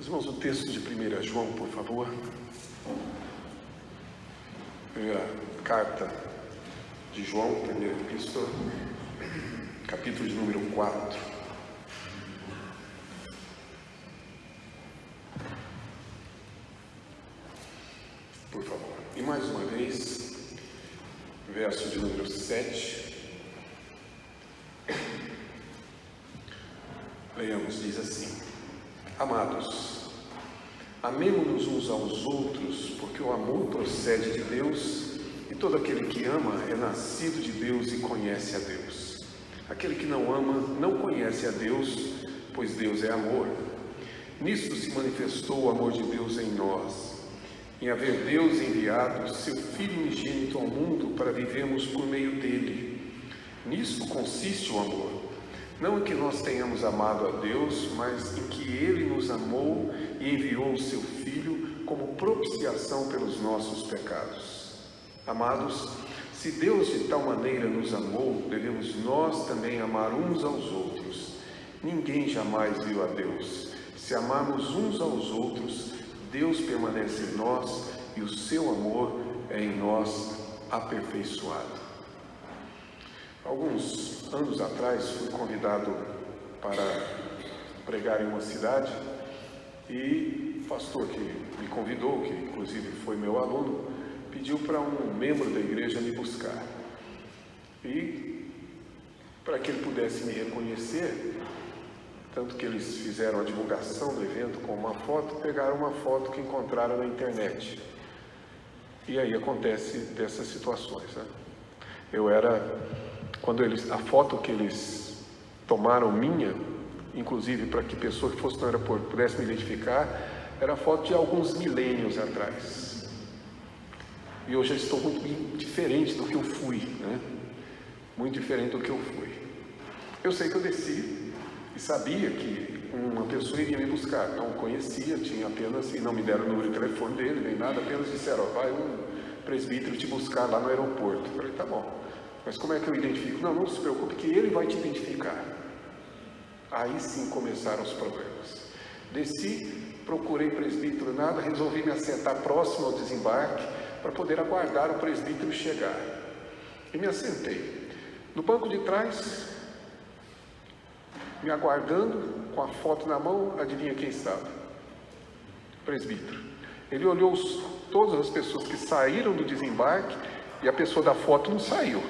Meus irmãos, o texto de 1 João, por favor. Primeira carta de João, primeira epístola, capítulo de número 4. Por favor. E mais uma vez, verso de número 7. Leiamos, diz assim: Amados, amemo-nos uns aos outros, porque o amor procede de Deus, e todo aquele que ama é nascido de Deus e conhece a Deus. Aquele que não ama não conhece a Deus, pois Deus é amor. Nisto se manifestou o amor de Deus em nós, em haver Deus enviado seu Filho unigênito ao mundo para vivermos por meio dele. Nisto consiste o amor. Não em que nós tenhamos amado a Deus, mas em que Ele nos amou e enviou o seu Filho como propiciação pelos nossos pecados. Amados, se Deus de tal maneira nos amou, devemos nós também amar uns aos outros. Ninguém jamais viu a Deus. Se amarmos uns aos outros, Deus permanece em nós e o seu amor é em nós aperfeiçoado. Alguns anos atrás fui convidado para pregar em uma cidade e o pastor que me convidou, que inclusive foi meu aluno, pediu para um membro da igreja me buscar. E para que ele pudesse me reconhecer, tanto que eles fizeram a divulgação do evento com uma foto, pegaram uma foto que encontraram na internet. E aí acontece dessas situações, né? A foto que eles tomaram minha, inclusive para que pessoa que fosse no aeroporto pudesse me identificar, era a foto de alguns milênios atrás. E hoje eu estou muito diferente do que eu fui, né? Muito diferente do que eu fui. Eu sei que eu desci e sabia que uma pessoa iria me buscar. Não conhecia, tinha apenas, e não me deram o número de telefone dele, nem nada, apenas disseram: vai um presbítero te buscar lá no aeroporto. Eu falei: tá bom. Mas como é que eu identifico? Não se preocupe que ele vai te identificar. Aí sim começaram os problemas. Desci, procurei presbítero, nada, resolvi me assentar próximo ao desembarque para poder aguardar o presbítero chegar. E me assentei. No banco de trás, me aguardando, com a foto na mão, adivinha quem estava? O presbítero. Ele olhou todas as pessoas que saíram do desembarque e a pessoa da foto não saiu.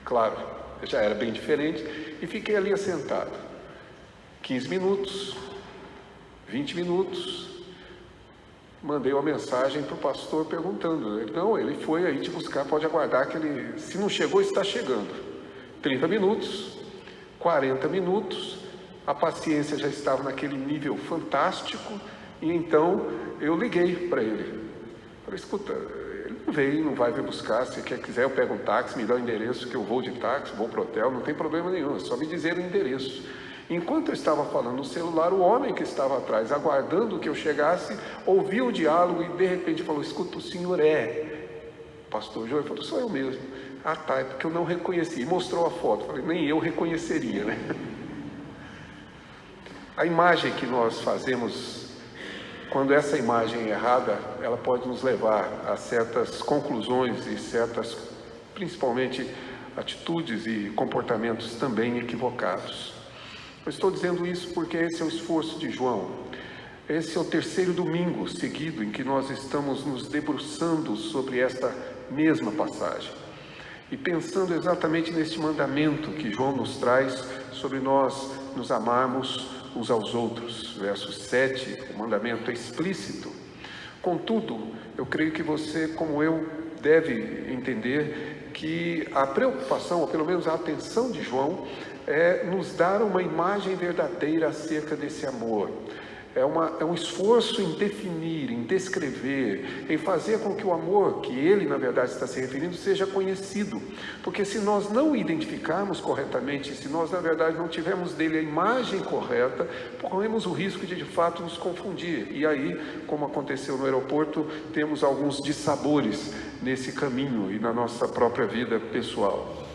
Claro, já era bem diferente, e fiquei ali assentado. 15 minutos, 20 minutos, mandei uma mensagem para o pastor perguntando. Ele foi aí te buscar, pode aguardar que ele, se não chegou, está chegando. 30 minutos, 40 minutos, a paciência já estava naquele nível fantástico, e então eu liguei para ele. Falei: escuta, ele não veio, não vai vir buscar, se quiser eu pego um táxi, me dá o endereço que eu vou de táxi, vou para o hotel, não tem problema nenhum, é só me dizer o endereço. Enquanto eu estava falando no celular, o homem que estava atrás, aguardando que eu chegasse, ouviu o diálogo e de repente falou: escuta, o senhor pastor João? Ele falou: sou eu mesmo. Ah tá, é porque eu não reconheci. E mostrou a foto. Falei: nem eu reconheceria, né? A imagem que nós fazemos, quando essa imagem é errada, ela pode nos levar a certas conclusões e certas, principalmente, atitudes e comportamentos também equivocados. Eu estou dizendo isso porque esse é o esforço de João. Esse é o terceiro domingo seguido em que nós estamos nos debruçando sobre esta mesma passagem e pensando exatamente neste mandamento que João nos traz sobre nós nos amarmos uns aos outros. Verso 7, o mandamento é explícito. Contudo, eu creio que você, como eu, deve entender que a preocupação, ou pelo menos a atenção de João, é nos dar uma imagem verdadeira acerca desse amor. É um esforço em definir, em descrever, em fazer com que o amor, que ele na verdade está se referindo, seja conhecido. Porque se nós não o identificarmos corretamente, se nós na verdade não tivermos dele a imagem correta, corremos o risco de fato nos confundir. E aí, como aconteceu no aeroporto, temos alguns dissabores nesse caminho e na nossa própria vida pessoal.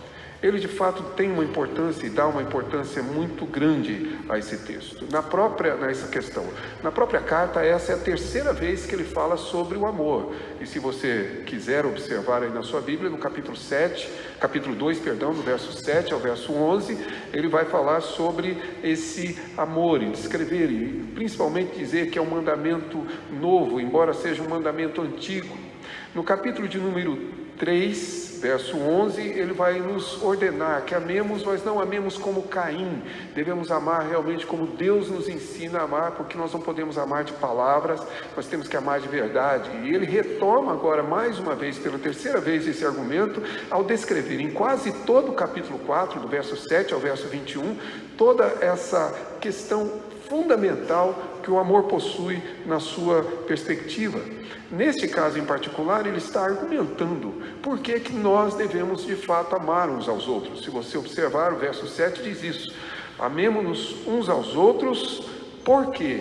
Ele de fato tem uma importância e dá uma importância muito grande a esse texto. Nessa questão. Na própria carta, essa é a terceira vez que ele fala sobre o amor. E se você quiser observar aí na sua Bíblia, no capítulo 2, do verso 7 ao verso 11, ele vai falar sobre esse amor e descrever, e principalmente dizer que é um mandamento novo, embora seja um mandamento antigo. No capítulo de número 3, verso 11, ele vai nos ordenar que amemos, mas não amemos como Caim. Devemos amar realmente como Deus nos ensina a amar, porque nós não podemos amar de palavras, nós temos que amar de verdade. E ele retoma agora mais uma vez, pela terceira vez, esse argumento, ao descrever em quase todo o capítulo 4, do verso 7 ao verso 21, toda essa questão fundamental que o amor possui na sua perspectiva. Neste caso em particular, ele está argumentando por que nós devemos de fato amar uns aos outros. Se você observar, o verso 7 diz isso: amemo-nos uns aos outros, por quê?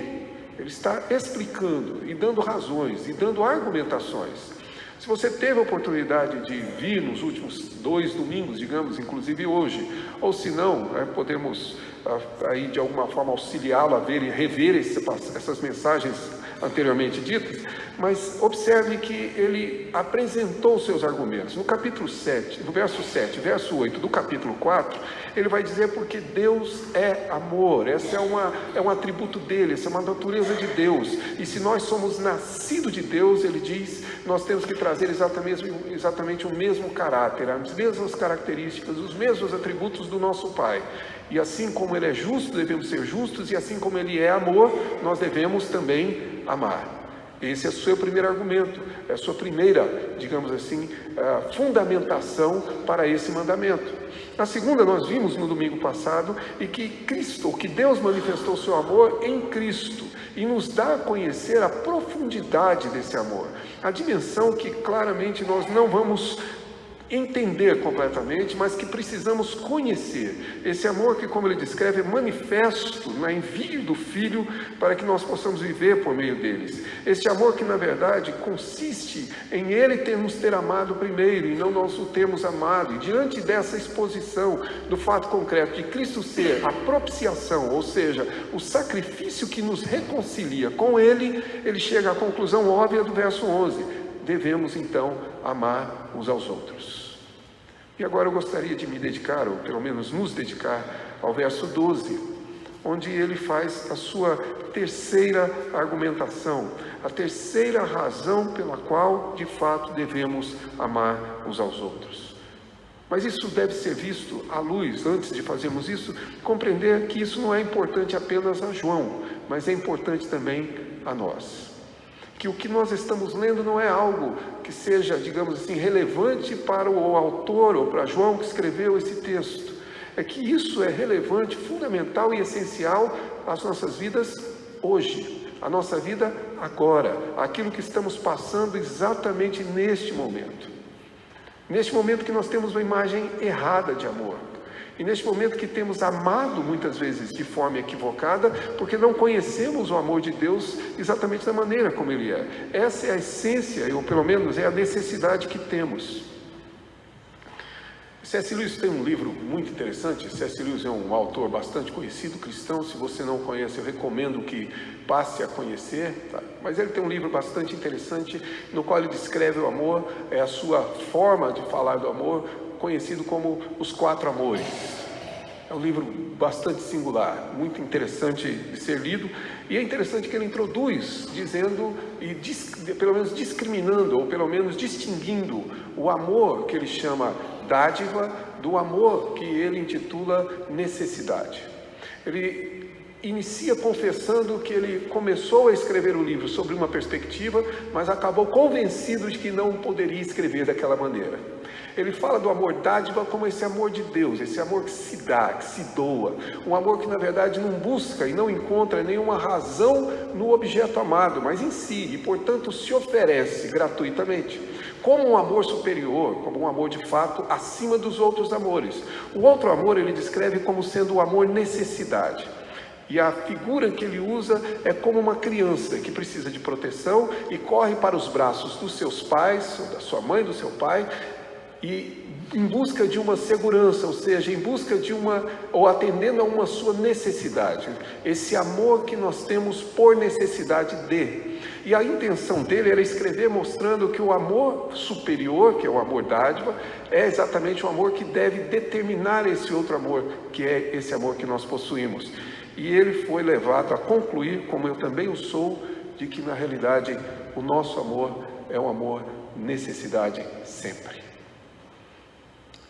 Ele está explicando e dando razões e dando argumentações. Se você teve a oportunidade de vir nos últimos 2 domingos, digamos, inclusive hoje, ou se não, podemos aí de alguma forma auxiliá-lo a ver e rever essas mensagens anteriormente ditas, mas observe que ele apresentou seus argumentos. No capítulo 7, no verso 7, verso 8 do capítulo 4, ele vai dizer porque Deus é amor, essa é um atributo dele, essa é uma natureza de Deus, e se nós somos nascidos de Deus, ele diz, nós temos que trazer exatamente o mesmo caráter, as mesmas características, os mesmos atributos do nosso Pai. E assim como ele é justo, devemos ser justos, e assim como ele é amor, nós devemos também amar. Esse é o seu primeiro argumento, é a sua primeira, digamos assim, fundamentação para esse mandamento. Na segunda, nós vimos no domingo passado, e que Deus manifestou o seu amor em Cristo, e nos dá a conhecer a profundidade desse amor, a dimensão que claramente nós não vamos entender completamente, mas que precisamos conhecer. Esse amor que, como ele descreve, é manifesto no envio do Filho para que nós possamos viver por meio deles. Esse amor que, na verdade, consiste em ele nos ter amado primeiro e não nós o termos amado. E diante dessa exposição do fato concreto de Cristo ser a propiciação, ou seja, o sacrifício que nos reconcilia com ele, ele chega à conclusão óbvia do verso 11. Devemos então amar uns aos outros. E agora eu gostaria de me dedicar, ou pelo menos nos dedicar, ao verso 12, onde ele faz a sua terceira argumentação, a terceira razão pela qual de fato devemos amar uns aos outros. Mas isso deve ser visto à luz, antes de fazermos isso, compreender que isso não é importante apenas a João, mas é importante também a nós. Que o que nós estamos lendo não é algo que seja, digamos assim, relevante para o autor ou para João que escreveu esse texto. É que isso é relevante, fundamental e essencial às nossas vidas hoje, à nossa vida agora, aquilo que estamos passando exatamente neste momento. Neste momento que nós temos uma imagem errada de amor. E neste momento que temos amado muitas vezes de forma equivocada, porque não conhecemos o amor de Deus exatamente da maneira como ele é. Essa é a essência, ou pelo menos é a necessidade que temos. C.S. Lewis tem um livro muito interessante. C.S. Lewis é um autor bastante conhecido, cristão. Se você não conhece, eu recomendo que passe a conhecer, tá? Mas ele tem um livro bastante interessante, no qual ele descreve o amor, a sua forma de falar do amor, conhecido como Os 4 Amores. É um livro bastante singular, muito interessante de ser lido, e é interessante que ele introduz dizendo, e pelo menos discriminando, ou pelo menos distinguindo o amor que ele chama dádiva do amor que ele intitula necessidade. Ele inicia confessando que ele começou a escrever o livro sobre uma perspectiva, mas acabou convencido de que não poderia escrever daquela maneira. Ele fala do amor dádiva como esse amor de Deus, esse amor que se dá, que se doa, um amor que na verdade não busca e não encontra nenhuma razão no objeto amado, mas em si, e portanto se oferece gratuitamente, como um amor superior, como um amor de fato acima dos outros amores. O outro amor ele descreve como sendo o amor necessidade. E a figura que ele usa é como uma criança que precisa de proteção e corre para os braços dos seus pais, da sua mãe, do seu pai, e em busca de uma segurança, ou seja, em busca de ou atendendo a uma sua necessidade. Esse amor que nós temos por necessidade de. E a intenção dele era escrever mostrando que o amor superior, que é o amor dádiva, é exatamente o amor que deve determinar esse outro amor, que é esse amor que nós possuímos. E ele foi levado a concluir, como eu também o sou, de que na realidade o nosso amor é um amor necessidade sempre.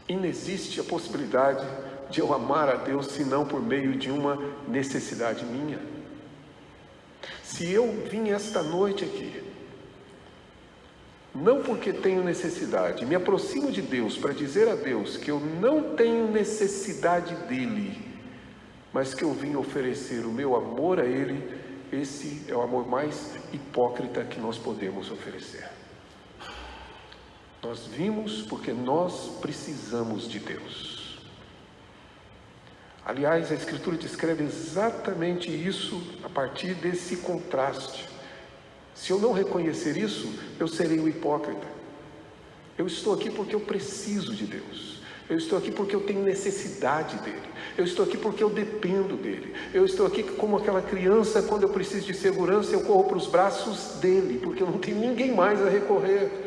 Inexiste a possibilidade de eu amar a Deus senão por meio de uma necessidade minha. Se eu vim esta noite aqui, não porque tenho necessidade, me aproximo de Deus para dizer a Deus que eu não tenho necessidade dEle, mas que eu vim oferecer o meu amor a Ele, esse é o amor mais hipócrita que nós podemos oferecer. Nós vimos porque nós precisamos de Deus. Aliás, a Escritura descreve exatamente isso a partir desse contraste. Se eu não reconhecer isso, eu serei um hipócrita. Eu estou aqui porque eu preciso de Deus. Eu estou aqui porque eu tenho necessidade dEle. Eu estou aqui porque eu dependo dEle. Eu estou aqui como aquela criança, quando eu preciso de segurança, eu corro para os braços dEle, porque eu não tenho ninguém mais a recorrer.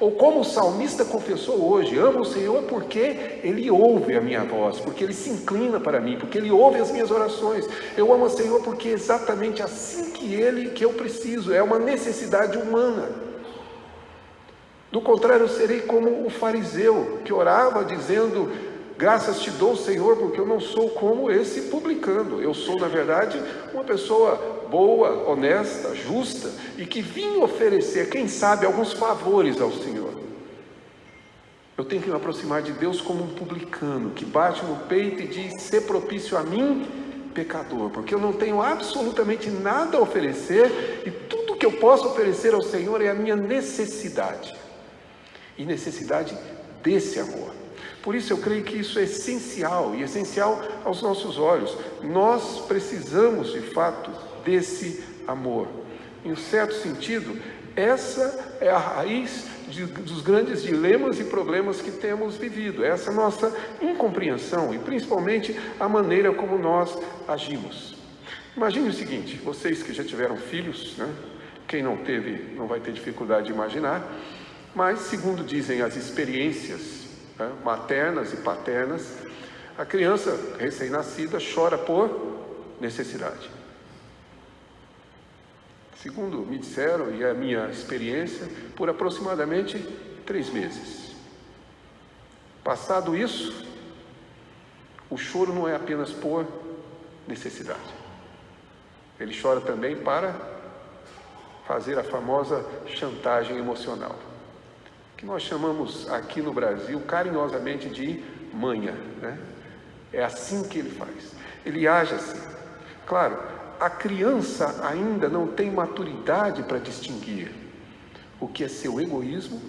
Ou como o salmista confessou hoje, amo o Senhor porque Ele ouve a minha voz, porque Ele se inclina para mim, porque Ele ouve as minhas orações. Eu amo o Senhor porque é exatamente assim que eu preciso, é uma necessidade humana. Do contrário, eu serei como o fariseu, que orava dizendo, graças te dou, Senhor, porque eu não sou como esse publicano. Eu sou, na verdade, uma pessoa boa, honesta, justa, e que vim oferecer, quem sabe, alguns favores ao Senhor. Eu tenho que me aproximar de Deus como um publicano, que bate no peito e diz, ser propício a mim, pecador, porque eu não tenho absolutamente nada a oferecer, e tudo que eu posso oferecer ao Senhor é a minha necessidade, e necessidade desse amor. Por isso eu creio que isso é essencial, e essencial aos nossos olhos. Nós precisamos, de fato, desse amor. Em um certo sentido, essa é a raiz dos grandes dilemas e problemas que temos vivido. Essa nossa incompreensão e principalmente a maneira como nós agimos. Imagine o seguinte, vocês que já tiveram filhos, né? Quem não teve não vai ter dificuldade de imaginar, mas segundo dizem as experiências, né, maternas e paternas, a criança recém-nascida chora por necessidade. Segundo me disseram, e é a minha experiência, por aproximadamente 3 meses. Passado isso, o choro não é apenas por necessidade. Ele chora também para fazer a famosa chantagem emocional, que nós chamamos aqui no Brasil carinhosamente de manha, né? É assim que ele faz. Ele age assim. Claro, a criança ainda não tem maturidade para distinguir o que é seu egoísmo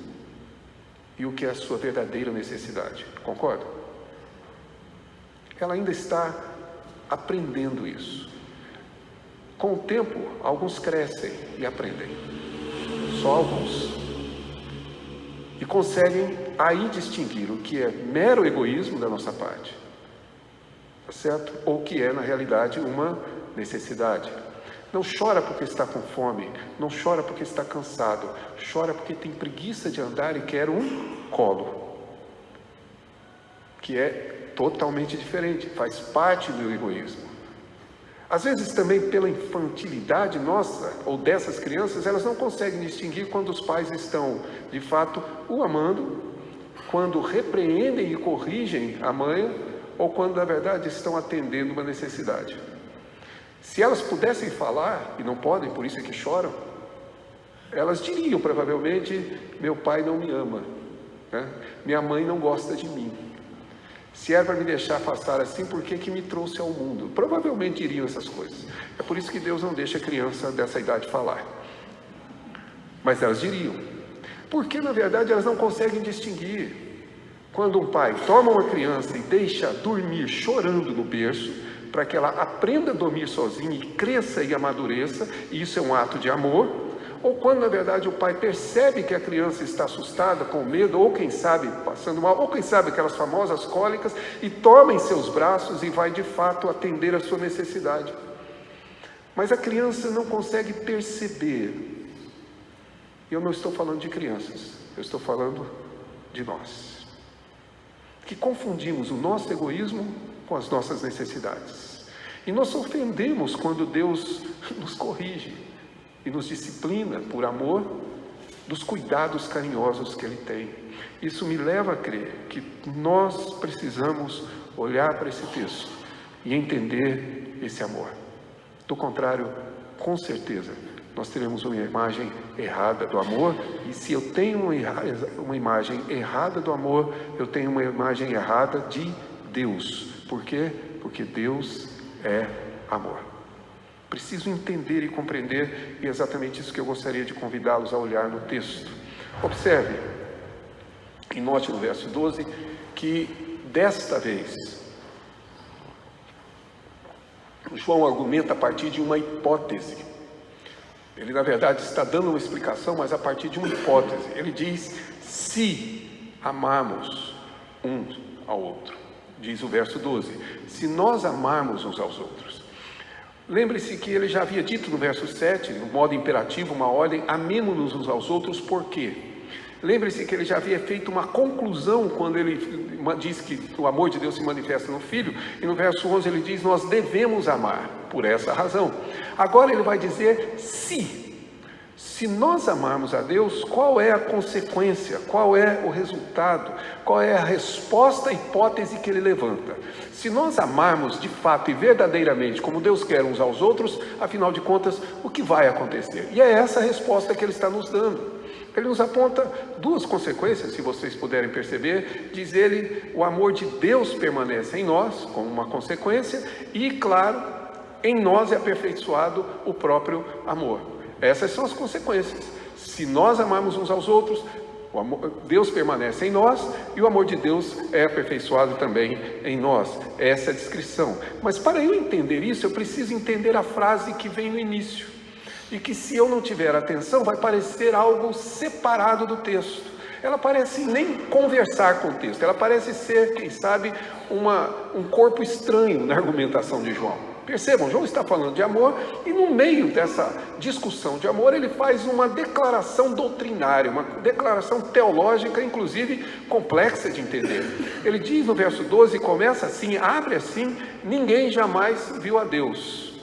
e o que é a sua verdadeira necessidade. Concorda? Ela ainda está aprendendo isso. Com o tempo, alguns crescem e aprendem. Só alguns. E conseguem aí distinguir o que é mero egoísmo da nossa parte, tá certo? Ou o que é, na realidade, uma necessidade. Não chora porque está com fome, não chora porque está cansado, chora porque tem preguiça de andar e quer um colo, que é totalmente diferente, faz parte do egoísmo. Às vezes também pela infantilidade nossa, ou dessas crianças, elas não conseguem distinguir quando os pais estão, de fato, o amando, quando repreendem e corrigem a mãe, ou quando, na verdade, estão atendendo uma necessidade. Se elas pudessem falar, e não podem, por isso é que choram, elas diriam provavelmente, meu pai não me ama, né? Minha mãe não gosta de mim. Se era para me deixar afastar assim, por que me trouxe ao mundo? Provavelmente diriam essas coisas. É por isso que Deus não deixa a criança dessa idade falar. Mas elas diriam. Porque, na verdade, elas não conseguem distinguir. Quando um pai toma uma criança e deixa dormir chorando no berço, para que ela aprenda a dormir sozinha e cresça e amadureça, e isso é um ato de amor, ou quando na verdade o pai percebe que a criança está assustada, com medo, ou quem sabe passando mal, ou quem sabe aquelas famosas cólicas, e toma em seus braços e vai de fato atender a sua necessidade. Mas a criança não consegue perceber. Eu não estou falando de crianças, eu estou falando de nós, que confundimos o nosso egoísmo com as nossas necessidades. E nós ofendemos quando Deus nos corrige e nos disciplina por amor dos cuidados carinhosos que Ele tem. Isso me leva a crer que nós precisamos olhar para esse texto e entender esse amor. Do contrário, com certeza, nós teremos uma imagem errada do amor, e se eu tenho uma imagem errada do amor, eu tenho uma imagem errada de Deus. Por quê? Porque Deus é amor. Preciso entender e compreender, e é exatamente isso que eu gostaria de convidá-los a olhar no texto. Observe, e note no verso 12, que desta vez, João argumenta a partir de uma hipótese. Ele, na verdade, está dando uma explicação, mas a partir de uma hipótese. Ele diz, se amarmos um ao outro. Diz o verso 12, se nós amarmos uns aos outros. Lembre-se que ele já havia dito no verso 7, no modo imperativo, uma ordem, amemo-nos uns aos outros, por quê? Lembre-se que ele já havia feito uma conclusão quando ele diz que o amor de Deus se manifesta no Filho, e no verso 11 ele diz, nós devemos amar, por essa razão. Agora ele vai dizer, se nós amarmos a Deus, qual é a consequência, qual é o resultado, qual é a resposta à hipótese que ele levanta? Se nós amarmos de fato e verdadeiramente como Deus quer uns aos outros, afinal de contas, o que vai acontecer? E é essa a resposta que ele está nos dando. Ele nos aponta duas consequências, se vocês puderem perceber. Diz ele, o amor de Deus permanece em nós, como uma consequência, e claro, em nós é aperfeiçoado o próprio amor. Essas são as consequências. Se nós amarmos uns aos outros, Deus permanece em nós e o amor de Deus é aperfeiçoado também em nós. Essa é a descrição. Mas para eu entender isso, eu preciso entender a frase que vem no início. E que, se eu não tiver atenção, vai parecer algo separado do texto. Ela parece nem conversar com o texto. Ela parece ser, quem sabe, um corpo estranho na argumentação de João. Percebam, João está falando de amor e no meio dessa discussão de amor ele faz uma declaração doutrinária, uma declaração teológica, inclusive complexa de entender. Ele diz no verso 12, começa assim, abre assim, ninguém jamais viu a Deus.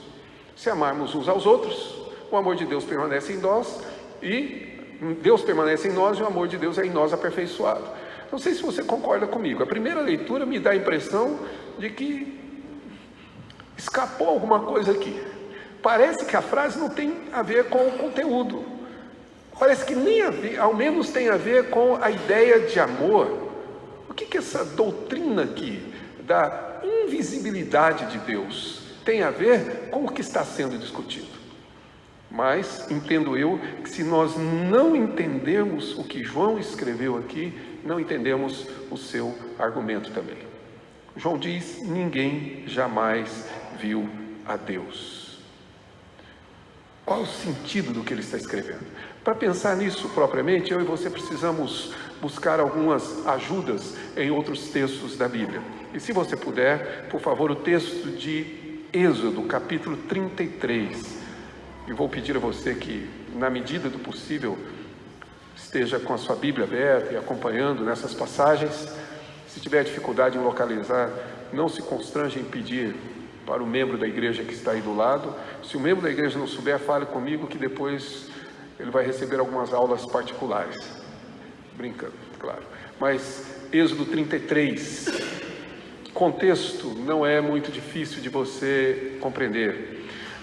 Se amarmos uns aos outros, o amor de Deus permanece em nós e Deus permanece em nós e o amor de Deus é em nós aperfeiçoado. Não sei se você concorda comigo, a primeira leitura me dá a impressão de que escapou alguma coisa aqui. Parece que a frase não tem a ver com o conteúdo. Parece que nem ao menos tem a ver com a ideia de amor. O que essa doutrina aqui da invisibilidade de Deus tem a ver com o que está sendo discutido? Mas entendo eu que se nós não entendermos o que João escreveu aqui, não entendemos o seu argumento também. João diz, ninguém jamais viu a Deus. Qual é o sentido do que ele está escrevendo? Para pensar nisso propriamente, eu e você precisamos buscar algumas ajudas em outros textos da Bíblia. E se você puder, por favor, o texto de Êxodo, capítulo 33. E vou pedir a você que, na medida do possível, esteja com a sua Bíblia aberta e acompanhando nessas passagens. Se tiver dificuldade em localizar, não se constrange em pedir para o membro da igreja que está aí do lado. Se o membro da igreja não souber, fale comigo que depois ele vai receber algumas aulas particulares. Brincando, claro. Mas Êxodo 33, contexto não é muito difícil de você compreender.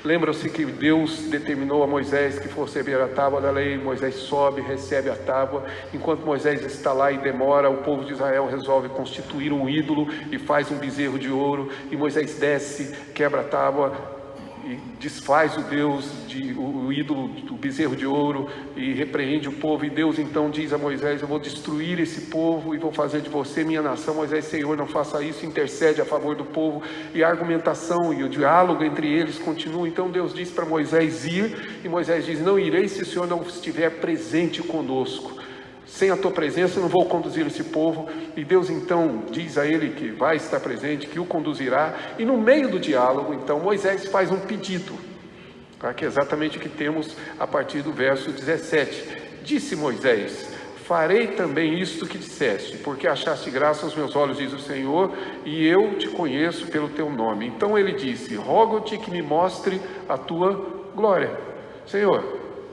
Lembra-se que Deus determinou a Moisés que fosse receber a tábua da lei. Moisés sobe, recebe a tábua. Enquanto Moisés está lá e demora, o povo de Israel resolve constituir um ídolo e faz um bezerro de ouro. E Moisés desce, quebra a tábua, e desfaz o ídolo do bezerro de ouro e repreende o povo. E Deus então diz a Moisés: eu vou destruir esse povo e vou fazer de você minha nação. Moisés: Senhor, não faça isso. Intercede a favor do povo, e a argumentação e o diálogo entre eles continua. Então Deus diz para Moisés ir, e Moisés diz: não irei se o Senhor não estiver presente conosco. Sem a tua presença eu não vou conduzir esse povo. E Deus então diz a ele que vai estar presente, que o conduzirá. E no meio do diálogo, então, Moisés faz um pedido, tá? Que é exatamente o que temos a partir do verso 17. Disse Moisés: farei também isto que disseste, porque achaste graça aos meus olhos, diz o Senhor, e eu te conheço pelo teu nome. Então ele disse: rogo-te que me mostre a tua glória. Senhor,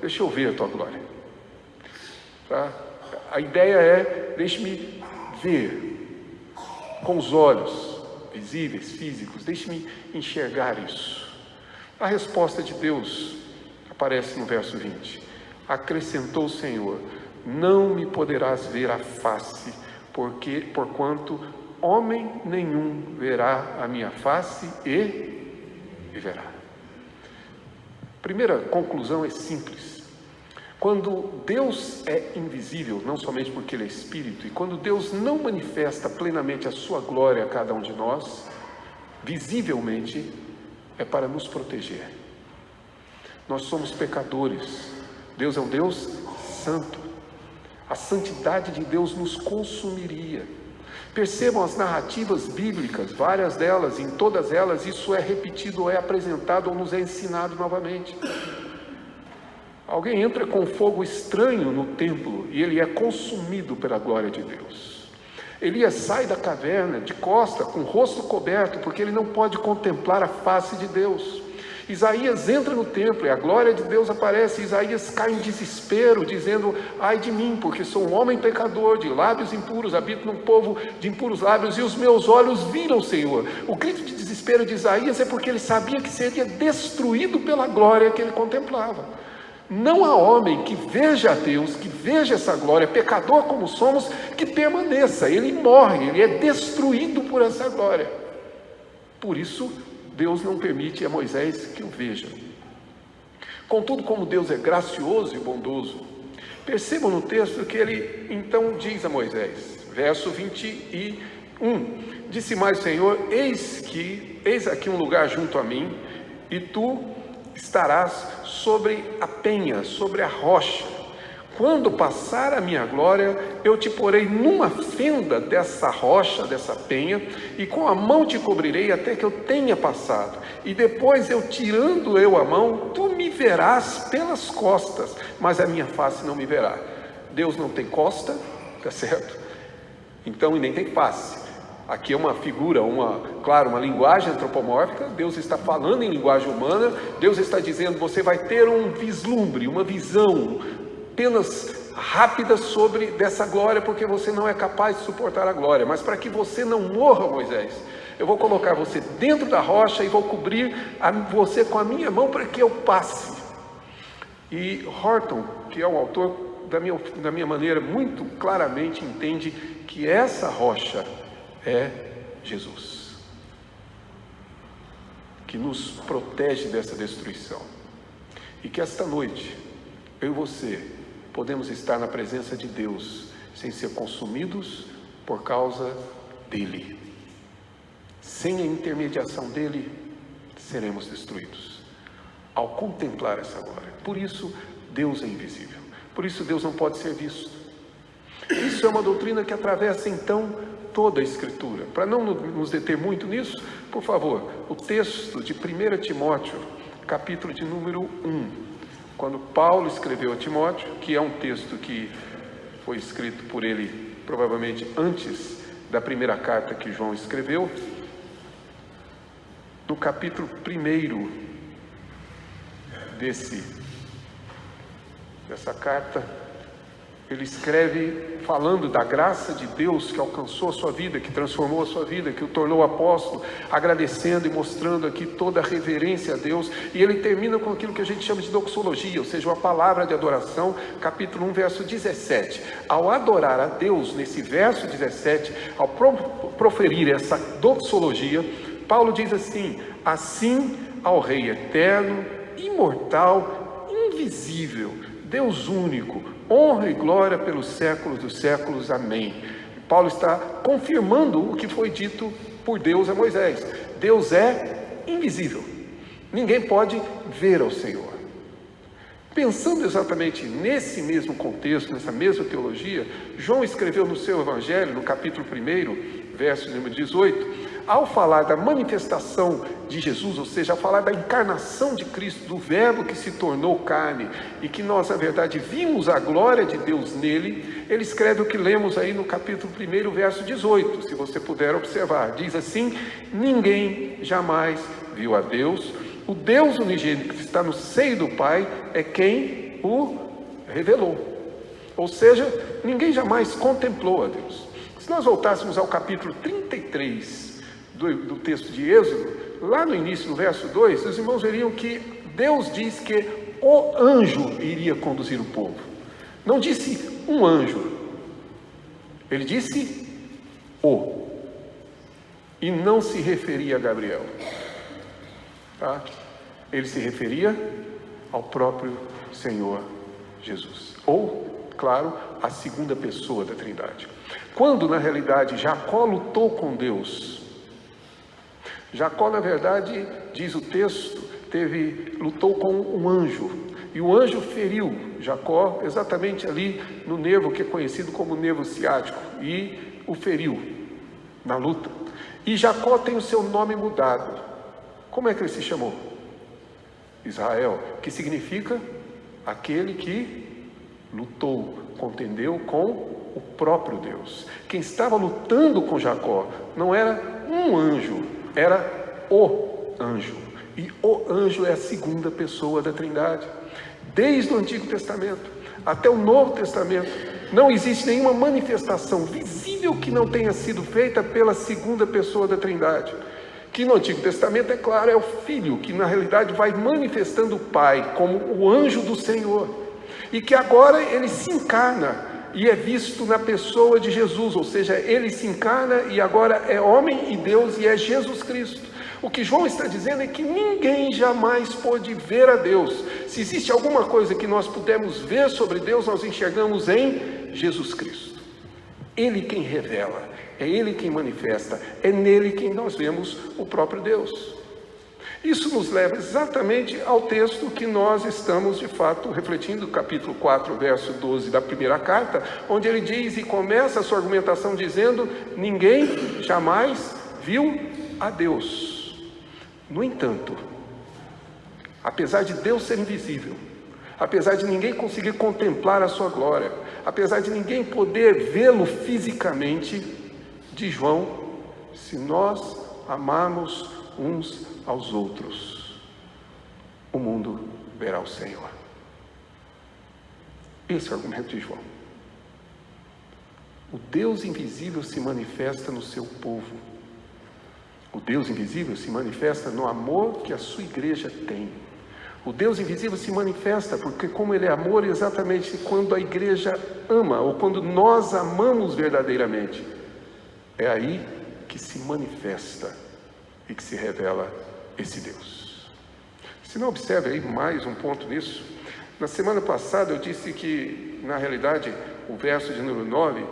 deixa eu ver a tua glória. Tá? A ideia é: deixe-me ver com os olhos visíveis, físicos, deixe-me enxergar isso. A resposta de Deus aparece no verso 20. Acrescentou o Senhor: não me poderás ver a face, porquanto homem nenhum verá a minha face e viverá. Primeira conclusão é simples. Quando Deus é invisível, não somente porque Ele é Espírito, e quando Deus não manifesta plenamente a sua glória a cada um de nós, visivelmente, é para nos proteger. Nós somos pecadores. Deus é um Deus santo. A santidade de Deus nos consumiria. Percebam as narrativas bíblicas, várias delas, em todas elas, isso é repetido, ou é apresentado, ou nos é ensinado novamente. Alguém entra com fogo estranho no templo e ele é consumido pela glória de Deus. Elias sai da caverna de costa, com o rosto coberto, porque ele não pode contemplar a face de Deus. Isaías entra no templo e a glória de Deus aparece. Isaías cai em desespero, dizendo: ai de mim, porque sou um homem pecador, de lábios impuros, habito num povo de impuros lábios, e os meus olhos viram o Senhor. O grito de desespero de Isaías é porque ele sabia que seria destruído pela glória que ele contemplava. Não há homem que veja a Deus, que veja essa glória, pecador como somos, que permaneça. Ele morre, ele é destruído por essa glória. Por isso, Deus não permite a Moisés que o veja. Contudo, como Deus é gracioso e bondoso, percebam no texto que ele então diz a Moisés, verso 21, disse mais o Senhor: eis aqui um lugar junto a mim, e tu estarás sobre a penha, sobre a rocha. Quando passar a minha glória, eu te porei numa fenda dessa rocha, dessa penha, e com a mão te cobrirei até que eu tenha passado. E depois, tirando a mão, tu me verás pelas costas, mas a minha face não me verá. Deus não tem costa, tá certo? Então, e nem tem face. Aqui é uma figura, uma linguagem antropomórfica. Deus está falando em linguagem humana. Deus está dizendo: você vai ter um vislumbre, uma visão apenas rápida sobre dessa glória, porque você não é capaz de suportar a glória. Mas para que você não morra, Moisés, eu vou colocar você dentro da rocha e vou cobrir você com a minha mão para que eu passe. E Horton, que é o autor, da minha maneira, muito claramente entende que essa rocha é Jesus, que nos protege dessa destruição. E que esta noite, eu e você, podemos estar na presença de Deus, sem ser consumidos por causa dEle. Sem a intermediação dEle, seremos destruídos, ao contemplar essa glória. Por isso, Deus é invisível. Por isso, Deus não pode ser visto. Isso é uma doutrina que atravessa, então, toda a Escritura. Para não nos deter muito nisso, por favor, o texto de 1 Timóteo, capítulo de número 1, quando Paulo escreveu a Timóteo, que é um texto que foi escrito por ele, provavelmente antes da primeira carta que João escreveu, no capítulo 1 dessa carta, ele escreve falando da graça de Deus que alcançou a sua vida, que transformou a sua vida, que o tornou apóstolo, agradecendo e mostrando aqui toda a reverência a Deus. E ele termina com aquilo que a gente chama de doxologia, ou seja, uma palavra de adoração, capítulo 1, verso 17. Ao adorar a Deus, nesse verso 17, ao proferir essa doxologia, Paulo diz assim: assim ao Rei eterno, imortal, invisível, Deus único, honra e glória pelos séculos dos séculos. Amém. Paulo está confirmando o que foi dito por Deus a Moisés. Deus é invisível. Ninguém pode ver ao Senhor. Pensando exatamente nesse mesmo contexto, nessa mesma teologia, João escreveu no seu Evangelho, no capítulo 1, verso número 18, ao falar da manifestação de Jesus, ou seja, ao falar da encarnação de Cristo, do Verbo que se tornou carne, e que nós, na verdade, vimos a glória de Deus nele, ele escreve o que lemos aí no capítulo 1, verso 18, se você puder observar. Diz assim: ninguém jamais viu a Deus, o Deus unigênito que está no seio do Pai é quem o revelou. Ou seja, ninguém jamais contemplou a Deus. Se nós voltássemos ao capítulo 33 do texto de Êxodo, lá no início, no verso 2, os irmãos veriam que Deus diz que o anjo iria conduzir o povo. Não disse um anjo, ele disse o, e não se referia a Gabriel, tá? Ele se referia ao próprio Senhor Jesus, ou, claro, a segunda pessoa da Trindade. Quando, na realidade, Jacó lutou com Deus, Jacó, na verdade, diz o texto, lutou com um anjo, e o anjo feriu Jacó exatamente ali no nervo que é conhecido como nervo ciático, e o feriu na luta. E Jacó tem o seu nome mudado. Como é que ele se chamou? Israel, que significa aquele que lutou, contendeu com o próprio Deus. Quem estava lutando com Jacó não era um anjo, era o anjo. E o anjo é a segunda pessoa da Trindade. Desde o Antigo Testamento até o Novo Testamento, não existe nenhuma manifestação visível que não tenha sido feita pela segunda pessoa da Trindade. Que no Antigo Testamento, é claro, é o Filho, que na realidade vai manifestando o Pai como o anjo do Senhor. E que agora ele se encarna e é visto na pessoa de Jesus, ou seja, ele se encarna e agora é homem e Deus, e é Jesus Cristo. O que João está dizendo é que ninguém jamais pôde ver a Deus. Se existe alguma coisa que nós pudermos ver sobre Deus, nós enxergamos em Jesus Cristo. Ele quem revela, é Ele quem manifesta, é nele quem nós vemos o próprio Deus. Isso nos leva exatamente ao texto que nós estamos, de fato, refletindo, capítulo 4, verso 12 da primeira carta, onde ele diz e começa a sua argumentação dizendo: ninguém jamais viu a Deus. No entanto, apesar de Deus ser invisível, apesar de ninguém conseguir contemplar a sua glória, apesar de ninguém poder vê-lo fisicamente, diz João, se nós amarmos uns aos outros, o mundo verá o Senhor. Esse é o argumento de João. O Deus invisível se manifesta no seu povo. O Deus invisível se manifesta no amor que a sua igreja tem. O Deus invisível se manifesta porque, como Ele é amor, exatamente quando a igreja ama, ou quando nós amamos verdadeiramente, é aí que se manifesta e que se revela esse Deus. Se não, observe aí mais um ponto nisso. Na semana passada eu disse que, na realidade, o verso de número 9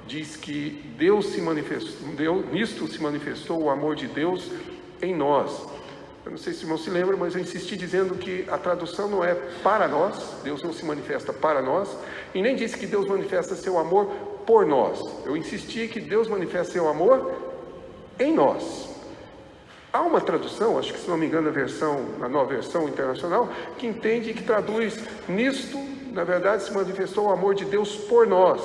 diz que Deus se manifestou, nisto se manifestou o amor de Deus em nós. Eu não sei se o irmão se lembra, mas eu insisti dizendo que a tradução não é para nós, Deus não se manifesta para nós, e nem disse que Deus manifesta seu amor por nós. Eu insisti que Deus manifesta seu amor em nós. Há uma tradução, acho que se não me engano a nova versão internacional, que entende, que traduz nisto, na verdade, se manifestou o amor de Deus por nós.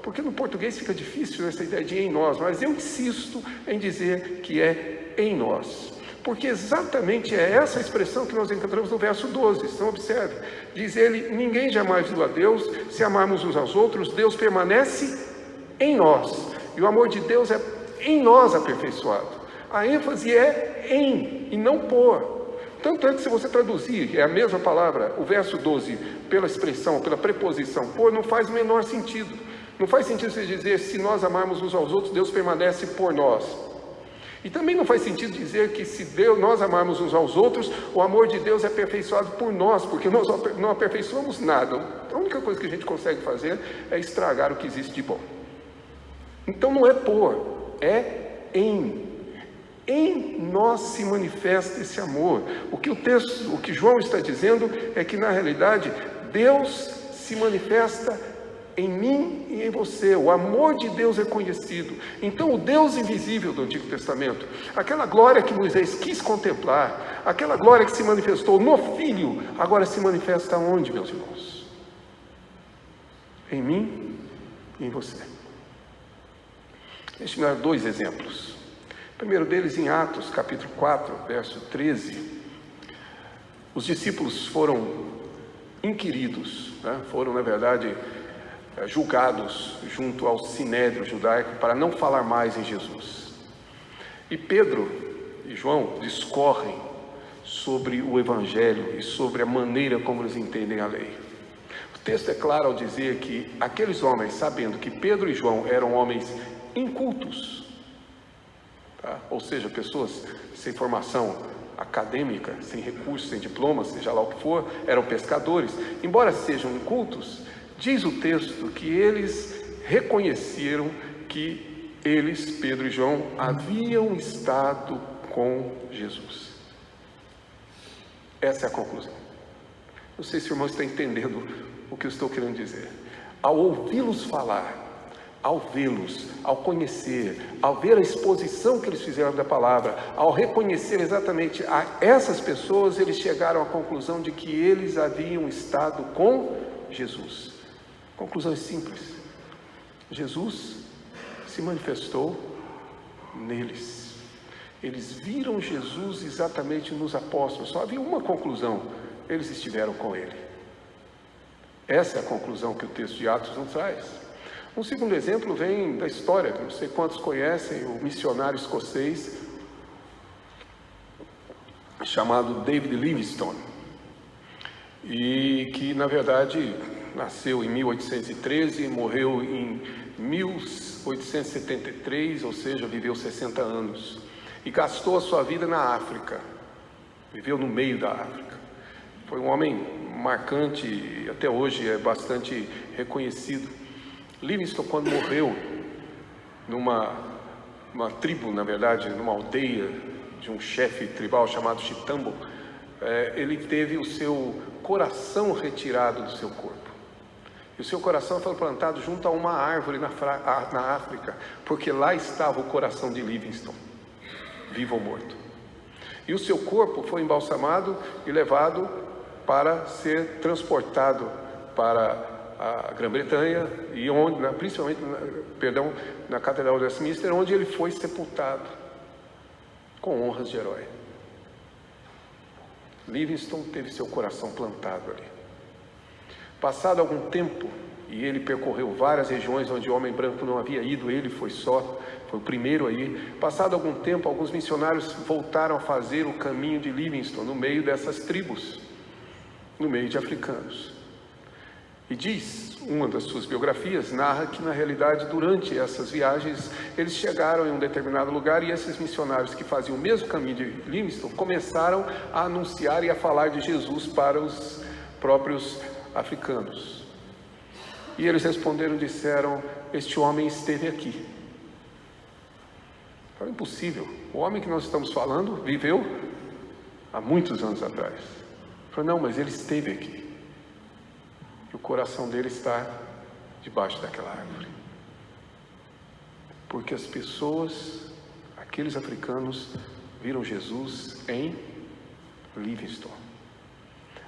Porque no português fica difícil essa ideia de em nós, mas eu insisto em dizer que é em nós. Porque exatamente é essa expressão que nós encontramos no verso 12. Então observe, diz ele: ninguém jamais viu a Deus, se amarmos uns aos outros, Deus permanece em nós. E o amor de Deus é em nós aperfeiçoado. A ênfase é em e não por. Tanto é que se você traduzir, é a mesma palavra, o verso 12, pela expressão, pela preposição por, não faz o menor sentido. Não faz sentido você dizer, se nós amarmos uns aos outros, Deus permanece por nós. E também não faz sentido dizer que se nós amarmos uns aos outros, o amor de Deus é aperfeiçoado por nós, porque nós não aperfeiçoamos nada. A única coisa que a gente consegue fazer é estragar o que existe de bom. Então não é por, é em. Em nós se manifesta esse amor. O que João está dizendo é que na realidade Deus se manifesta em mim e em você. O amor de Deus é conhecido. Então o Deus invisível do Antigo Testamento, aquela glória que Moisés quis contemplar, aquela glória que se manifestou no Filho, agora se manifesta onde, meus irmãos? Em mim e em você. Deixe-me dar 2 exemplos. O primeiro deles em Atos, capítulo 4, verso 13. Os discípulos foram inquiridos, foram, na verdade, julgados junto ao Sinédrio judaico para não falar mais em Jesus. E Pedro e João discorrem sobre o Evangelho e sobre a maneira como eles entendem a lei. O texto é claro ao dizer que aqueles homens, sabendo que Pedro e João eram homens incultos, ou seja, pessoas sem formação acadêmica, sem recursos, sem diploma, seja lá o que for, eram pescadores, embora sejam incultos, diz o texto que eles reconheceram que eles, Pedro e João, haviam estado com Jesus. Essa é a conclusão. Não sei se o irmão está entendendo o que eu estou querendo dizer. Ao ouvi-los falar, ao vê-los, ao conhecer, ao ver a exposição que eles fizeram da palavra, ao reconhecer exatamente a essas pessoas, eles chegaram à conclusão de que eles haviam estado com Jesus. Conclusão é simples. Jesus se manifestou neles. Eles viram Jesus exatamente nos apóstolos. Só havia uma conclusão: eles estiveram com ele. Essa é a conclusão que o texto de Atos nos traz. Um segundo exemplo vem da história, não sei quantos conhecem, o missionário escocês chamado David Livingstone, e que na verdade nasceu em 1813 e morreu em 1873, ou seja, viveu 60 anos, e gastou a sua vida na África, viveu no meio da África. Foi um homem marcante e até hoje é bastante reconhecido. Livingstone, quando morreu numa tribo, na verdade, numa aldeia de um chefe tribal chamado Chitambo, ele teve o seu coração retirado do seu corpo. E o seu coração foi plantado junto a uma árvore na África, porque lá estava o coração de Livingstone, vivo ou morto. E o seu corpo foi embalsamado e levado para ser transportado para a Grã-Bretanha, e principalmente na Catedral de Westminster, onde ele foi sepultado com honras de herói. Livingstone teve seu coração plantado ali. Passado algum tempo, e ele percorreu várias regiões onde o homem branco não havia ido, ele foi o primeiro a ir. Passado algum tempo, alguns missionários voltaram a fazer o caminho de Livingstone no meio dessas tribos, no meio de africanos. E diz, uma das suas biografias, narra que na realidade durante essas viagens eles chegaram em um determinado lugar e esses missionários que faziam o mesmo caminho de Livingstone começaram a anunciar e a falar de Jesus para os próprios africanos. E eles responderam e disseram: este homem esteve aqui. Foi impossível. O homem que nós estamos falando viveu há muitos anos atrás. Falei: não, mas ele esteve aqui. E o coração dele está debaixo daquela árvore. Porque as pessoas, aqueles africanos, viram Jesus em Livingstone,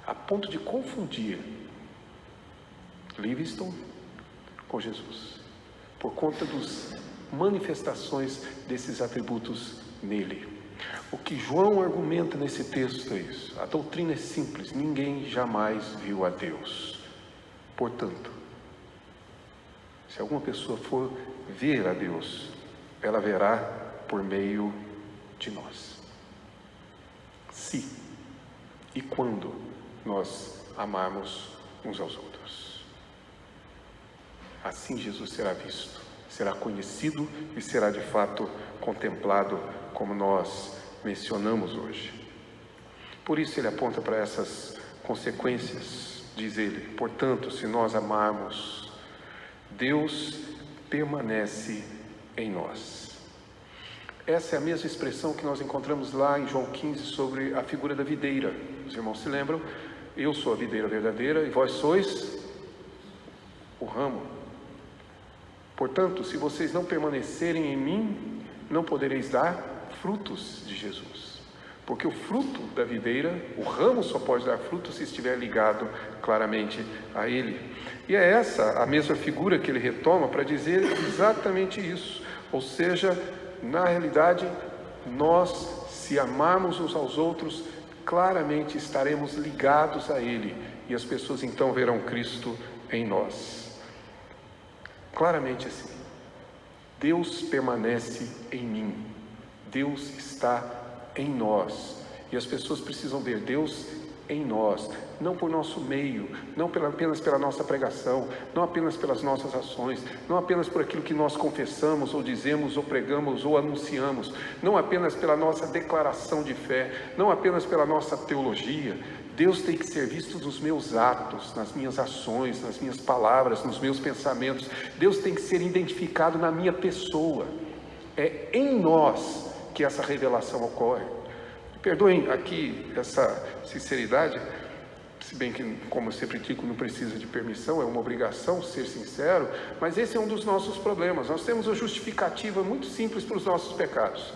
a ponto de confundir Livingstone com Jesus, por conta das manifestações desses atributos nele. O que João argumenta nesse texto é isso. A doutrina é simples: ninguém jamais viu a Deus. Portanto, se alguma pessoa for ver a Deus, ela verá por meio de nós. Se e quando nós amarmos uns aos outros, assim Jesus será visto, será conhecido e será de fato contemplado, como nós mencionamos hoje. Por isso ele aponta para essas consequências, diz ele: portanto, se nós amarmos, Deus permanece em nós. Essa é a mesma expressão que nós encontramos lá em João 15 sobre a figura da videira. Os irmãos se lembram? Eu sou a videira verdadeira e vós sois o ramo. Portanto, se vocês não permanecerem em mim, não podereis dar frutos de Jesus. Porque o fruto da videira, o ramo só pode dar fruto se estiver ligado claramente a ele. E é essa a mesma figura que ele retoma para dizer exatamente isso. Ou seja, na realidade, nós, se amarmos uns aos outros, claramente estaremos ligados a ele. E as pessoas então verão Cristo em nós. Claramente assim. Deus permanece em mim. Deus está em nós. E as pessoas precisam ver Deus em nós, não por nosso meio, não apenas pela nossa pregação, não apenas pelas nossas ações, não apenas por aquilo que nós confessamos, ou dizemos, ou pregamos, ou anunciamos, não apenas pela nossa declaração de fé, não apenas pela nossa teologia. Deus tem que ser visto nos meus atos, nas minhas ações, nas minhas palavras, nos meus pensamentos. Deus tem que ser identificado na minha pessoa. É em nós que essa revelação ocorre. Perdoem aqui essa sinceridade, se bem que, como eu sempre digo, não precisa de permissão, é uma obrigação ser sincero, mas esse é um dos nossos problemas. Nós temos uma justificativa muito simples para os nossos pecados.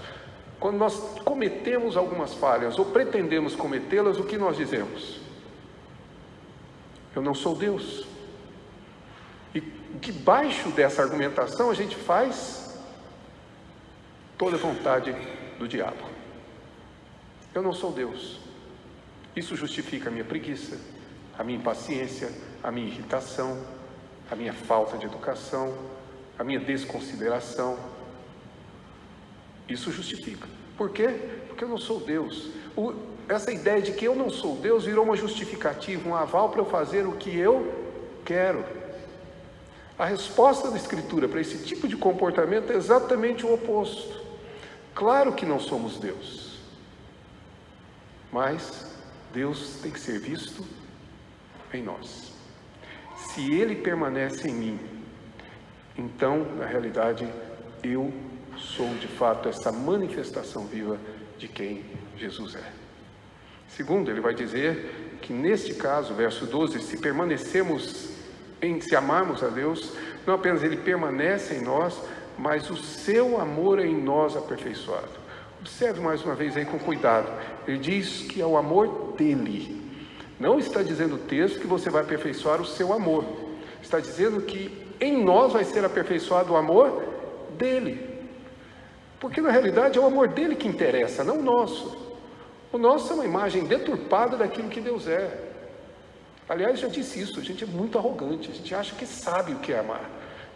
Quando nós cometemos algumas falhas ou pretendemos cometê-las, o que nós dizemos? Eu não sou Deus. E debaixo dessa argumentação a gente faz toda a vontade do diabo. Eu não sou Deus. Isso justifica a minha preguiça, a minha impaciência, a minha irritação, a minha falta de educação, a minha desconsideração. Isso justifica. Por quê? Porque eu não sou Deus. Essa ideia de que eu não sou Deus virou uma justificativa, um aval para eu fazer o que eu quero. A resposta da Escritura para esse tipo de comportamento é exatamente o oposto. Claro que não somos Deus. Mas Deus tem que ser visto em nós. Se Ele permanece em mim, então, na realidade, eu sou de fato essa manifestação viva de quem Jesus é. Segundo, ele vai dizer que neste caso, verso 12, se amarmos a Deus, não apenas Ele permanece em nós, mas o seu amor é em nós aperfeiçoado. Observe mais uma vez aí com cuidado. Ele diz que é o amor dele. Não está dizendo o texto que você vai aperfeiçoar o seu amor. Está dizendo que em nós vai ser aperfeiçoado o amor dele. Porque na realidade é o amor dele que interessa, não o nosso. O nosso é uma imagem deturpada daquilo que Deus é. Aliás, já disse isso, a gente é muito arrogante. A gente acha que sabe o que é amar.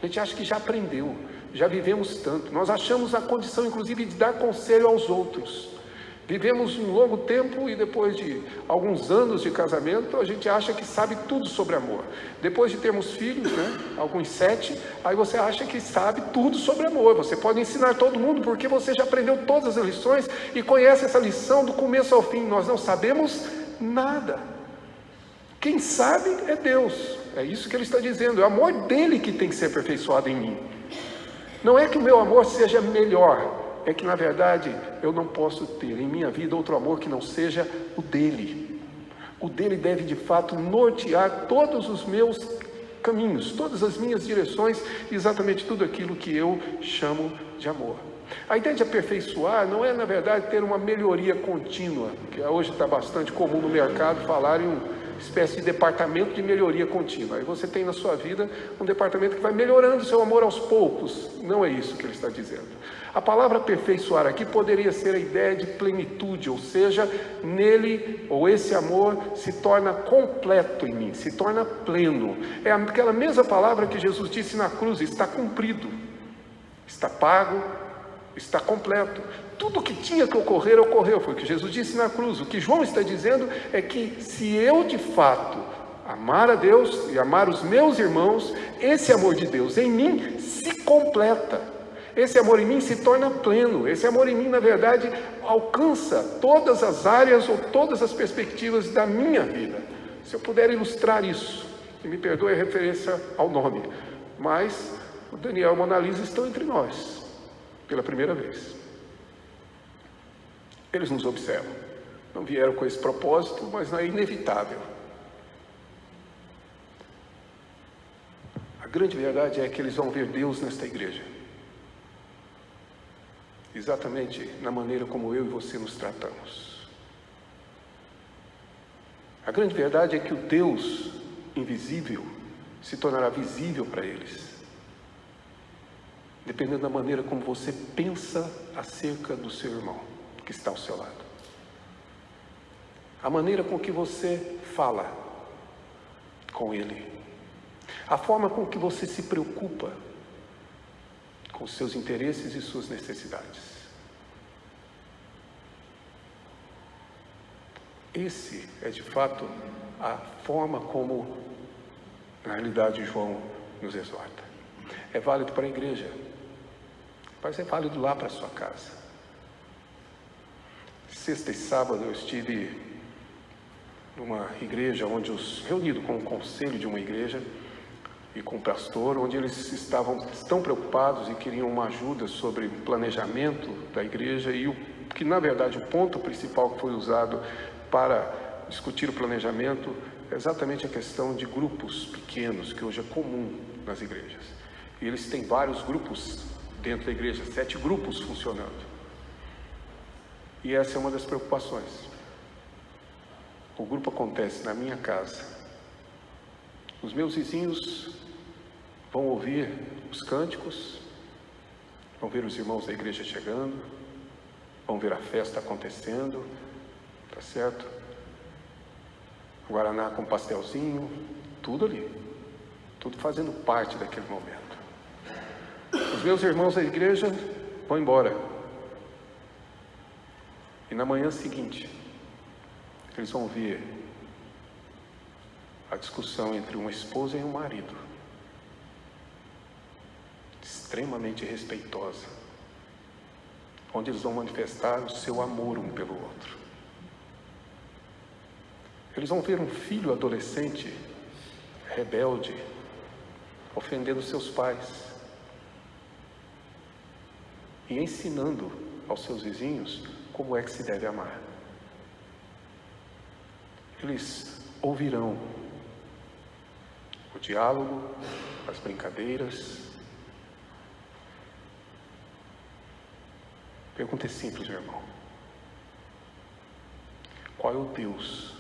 A gente acha que já aprendeu. Já vivemos tanto, nós achamos a condição inclusive de dar conselho aos outros. Vivemos um longo tempo e depois de alguns anos de casamento, a gente acha que sabe tudo sobre amor. Depois de termos filhos, alguns 7, aí você acha que sabe tudo sobre amor. Você pode ensinar todo mundo porque você já aprendeu todas as lições e conhece essa lição do começo ao fim. Nós não sabemos nada. Quem sabe é Deus. É isso que ele está dizendo. É o amor dele que tem que ser aperfeiçoado em mim. Não é que o meu amor seja melhor, é que na verdade eu não posso ter em minha vida outro amor que não seja o dele. O dele deve de fato nortear todos os meus caminhos, todas as minhas direções, exatamente tudo aquilo que eu chamo de amor. A ideia de aperfeiçoar não é na verdade ter uma melhoria contínua, que hoje está bastante comum no mercado falar em uma espécie de departamento de melhoria contínua. Aí você tem na sua vida um departamento que vai melhorando o seu amor aos poucos. Não é isso que ele está dizendo. A palavra aperfeiçoar aqui poderia ser a ideia de plenitude, ou seja, nele, ou esse amor se torna completo em mim, se torna pleno. É aquela mesma palavra que Jesus disse na cruz: está cumprido, está pago, está completo. Tudo o que tinha que ocorrer, ocorreu. Foi o que Jesus disse na cruz. O que João está dizendo é que se eu de fato amar a Deus e amar os meus irmãos, esse amor de Deus em mim se completa. Esse amor em mim se torna pleno. Esse amor em mim, na verdade, alcança todas as áreas ou todas as perspectivas da minha vida. Se eu puder ilustrar isso, e me perdoe a referência ao nome, mas o Daniel e a Mona Lisa estão entre nós, pela primeira vez. Eles nos observam. Não vieram com esse propósito, mas não é inevitável. A grande verdade é que eles vão ver Deus nesta igreja. Exatamente na maneira como eu e você nos tratamos. A grande verdade é que o Deus invisível se tornará visível para eles, dependendo da maneira como você pensa acerca do seu irmão que está ao seu lado. A maneira com que você fala com ele. A forma com que você se preocupa com seus interesses e suas necessidades. Esse é de fato a forma como, na realidade, João nos exorta. É válido para a igreja, mas é válido lá para a sua casa. Sexta e sábado eu estive numa igreja reunido com o conselho de uma igreja e com o pastor, onde eles estão preocupados e queriam uma ajuda sobre o planejamento da igreja e que na verdade o ponto principal que foi usado para discutir o planejamento é exatamente a questão de grupos pequenos, que hoje é comum nas igrejas. E eles têm vários grupos dentro da igreja, 7 grupos funcionando. E essa é uma das preocupações. O grupo acontece na minha casa. Os meus vizinhos vão ouvir os cânticos, vão ver os irmãos da igreja chegando, vão ver a festa acontecendo, tá certo? O guaraná com pastelzinho, tudo ali, tudo fazendo parte daquele momento. Os meus irmãos da igreja vão embora. E na manhã seguinte, eles vão ver a discussão entre uma esposa e um marido, extremamente respeitosa, onde eles vão manifestar o seu amor um pelo outro. Eles vão ver um filho adolescente, rebelde, ofendendo seus pais e ensinando aos seus vizinhos como é que se deve amar. Eles ouvirão o diálogo, as brincadeiras. Pergunta é simples, meu irmão. Qual é o Deus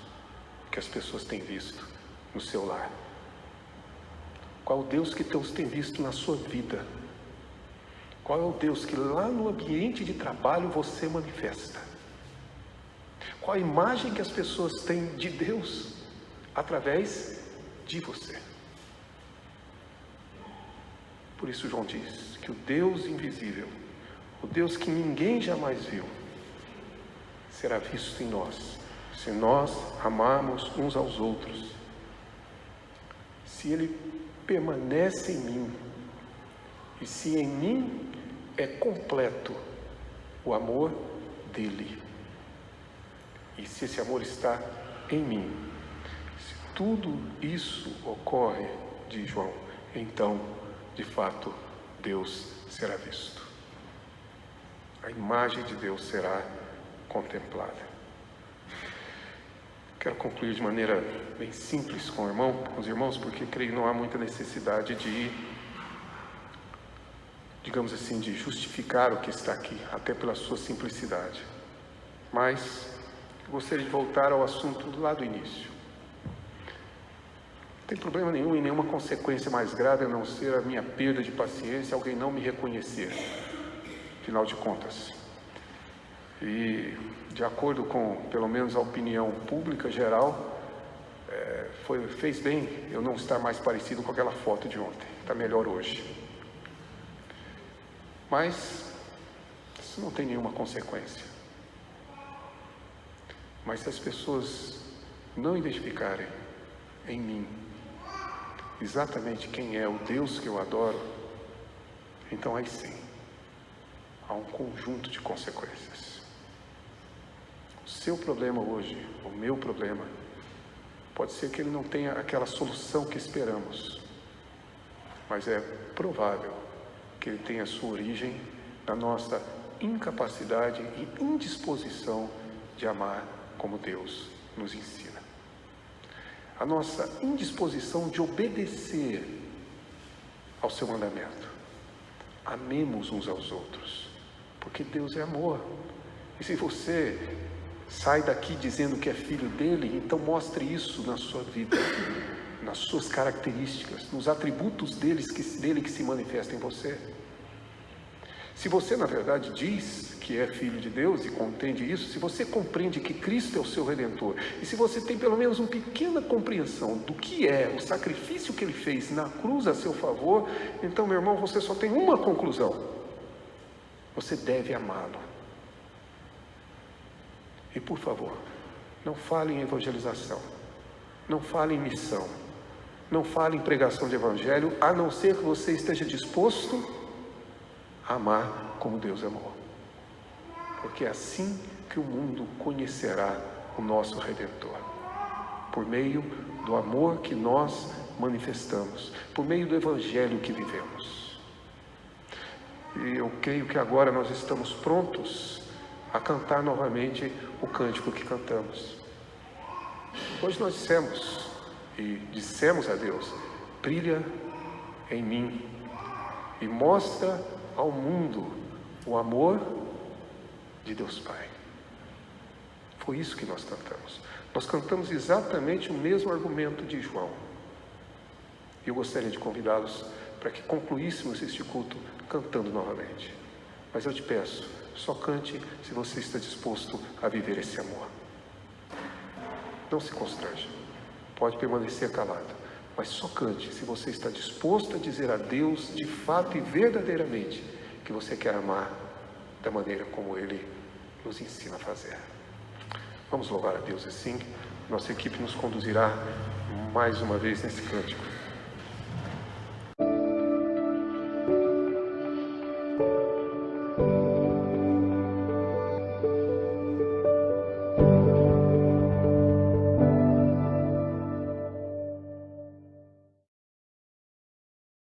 que as pessoas têm visto no seu lar? Qual é o Deus que Deus tem visto na sua vida? Qual é o Deus que lá no ambiente de trabalho você manifesta? Qual a imagem que as pessoas têm de Deus através de você? Por isso João diz que o Deus invisível, o Deus que ninguém jamais viu, será visto em nós, se nós amarmos uns aos outros. Se Ele permanece em mim, e se em mim é completo o amor dele, e se esse amor está em mim, se tudo isso ocorre, diz João, então, de fato, Deus será visto. A imagem de Deus será contemplada. Quero concluir de maneira bem simples com os irmãos, porque creio que não há muita necessidade de, digamos assim, de justificar o que está aqui, até pela sua simplicidade. Mas gostaria de voltar ao assunto lá do início. Não tem problema nenhum e nenhuma consequência mais grave a não ser a minha perda de paciência, alguém não me reconhecer, afinal de contas. E de acordo com, pelo menos, a opinião pública geral, fez bem eu não estar mais parecido com aquela foto de ontem. Está melhor hoje. Mas isso não tem nenhuma consequência. Mas se as pessoas não identificarem em mim exatamente quem é o Deus que eu adoro, então aí sim, há um conjunto de consequências. O seu problema hoje, o meu problema, pode ser que ele não tenha aquela solução que esperamos, mas é provável que ele tenha sua origem na nossa incapacidade e indisposição de amar como Deus nos ensina. A nossa indisposição de obedecer ao seu mandamento. Amemos uns aos outros, porque Deus é amor. E se você sai daqui dizendo que é filho dele, então mostre isso na sua vida, nas suas características, nos atributos dele que se manifestam em você. Se você, na verdade, diz que é filho de Deus e compreende isso, se você compreende que Cristo é o seu Redentor, e se você tem pelo menos uma pequena compreensão do que é o sacrifício que ele fez na cruz a seu favor, então, meu irmão, você só tem uma conclusão: você deve amá-lo. E por favor, não fale em evangelização, não fale em missão, não fale em pregação de evangelho, a não ser que você esteja disposto a amar como Deus amou. Porque é assim que o mundo conhecerá o nosso Redentor, por meio do amor que nós manifestamos, por meio do evangelho que vivemos. E eu creio que agora nós estamos prontos a cantar novamente o cântico que cantamos. Hoje nós dissemos a Deus: brilha em mim e mostra ao mundo o amor de Deus Pai. Foi isso que nós cantamos. Nós cantamos exatamente o mesmo argumento de João. E eu gostaria de convidá-los para que concluíssemos este culto cantando novamente. Mas eu te peço, só cante se você está disposto a viver esse amor. Não se constrange, pode permanecer calado, mas só cante se você está disposto a dizer a Deus de fato e verdadeiramente que você quer amar da maneira como Ele nos ensina a fazer. Vamos louvar a Deus assim. Nossa equipe nos conduzirá mais uma vez nesse cântico.